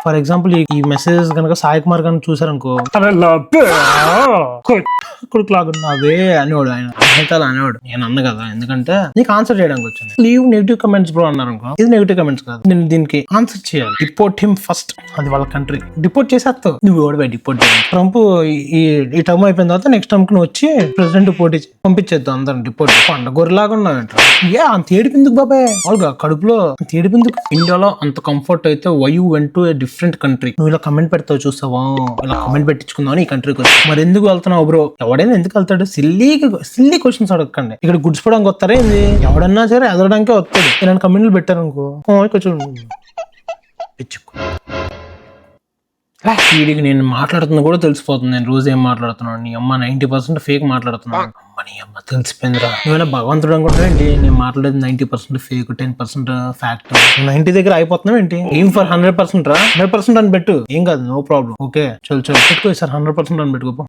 For example ఈ messages కనుక సాయి కుమార్ గారిని చూసారనుకో, కొడుకులాగా నావే అనేవాడు. ఆయన అహేతాలు అనేవాడు. నేను అన్న కదా, ఎందుకంటే నీకు ఆన్సర్ చేయడానికి వచ్చింది. లీవ్ నెగిటివ్ కమెంట్స్ బ్రో అన్నారు అనుకో, ఇది నెగిటివ్ కమెంట్స్ కాదు, నేను దీనికి ఆన్సర్ చేయాలి. డిపోర్ట్ హిమ్ ఫస్ట్, అది వాళ్ళ కంట్రీ. డిపోర్ట్ చేసేస్తావు నువ్వు, ఓడిపోయి డిపోర్ట్ చేయాలి. ట్రంప్ ఈ టర్మ్ అయిపోయిన తర్వాత నెక్స్ట్ టర్మ్ కి నువ్వు వచ్చి ప్రెసిడెంట్ పోటీ పంపించేద్దాం అందరం డిపోర్ట్. పండ గొర్రెలాగా ఉన్నావంట. ఏ అంత ఏడిపిందుకు బాబాయ్, వాళ్ళగా కడుపులో అంత ఏడిపిందుకు. ఇండియాలో అంత కంఫర్ట్ అయితే why you went to a different country? నువ్వు ఇలా కమెంట్ పెడతావు చూసావా, ఇలా కమెంట్ పెట్టించుకుందాం ఈ కంట్రీకి వచ్చి. మరి ఎందుకు వెళ్తున్నావు బ్రో? ఎవడైనా ఎందుకు వెళ్తాడు? సిల్లీ క్వశ్చన్స్ అడగండి. ఇక్కడ గుడ్స్పోవడానికి వస్తారా ఏంది? ఎవడన్నా సరే ఎదరడానికే వస్తాడు. ఇలాంటి కమెంట్లు పెట్టారు అనుకో, కొంచెం పిచ్చుకో. వీడికి నేను మాట్లాడుతున్నా కూడా తెలిసిపోతుంది నేను రోజు ఏం మాట్లాడుతున్నాను. నీ అమ్మ 90% ఫేక్ మాట్లాడుతున్నాను. అమ్మ నీ అమ్మ తెలిసిపోయిందిరా. నువ్వేనా భగవంతుడు అనుకుంటా ఏంటి? నేను మాట్లాడేది 90% ఫేక్, 10% ఫ్యాక్ట్. 90 దగ్గర అయిపోతున్నావు ఏంటి? ఏం ఫర్ 100% రా, 100% అని పెట్టు, ఏం కాదు, నో ప్రాబ్లం. ఓకే చల్ పెట్టుకో సార్, 100% అని పెట్టుకో.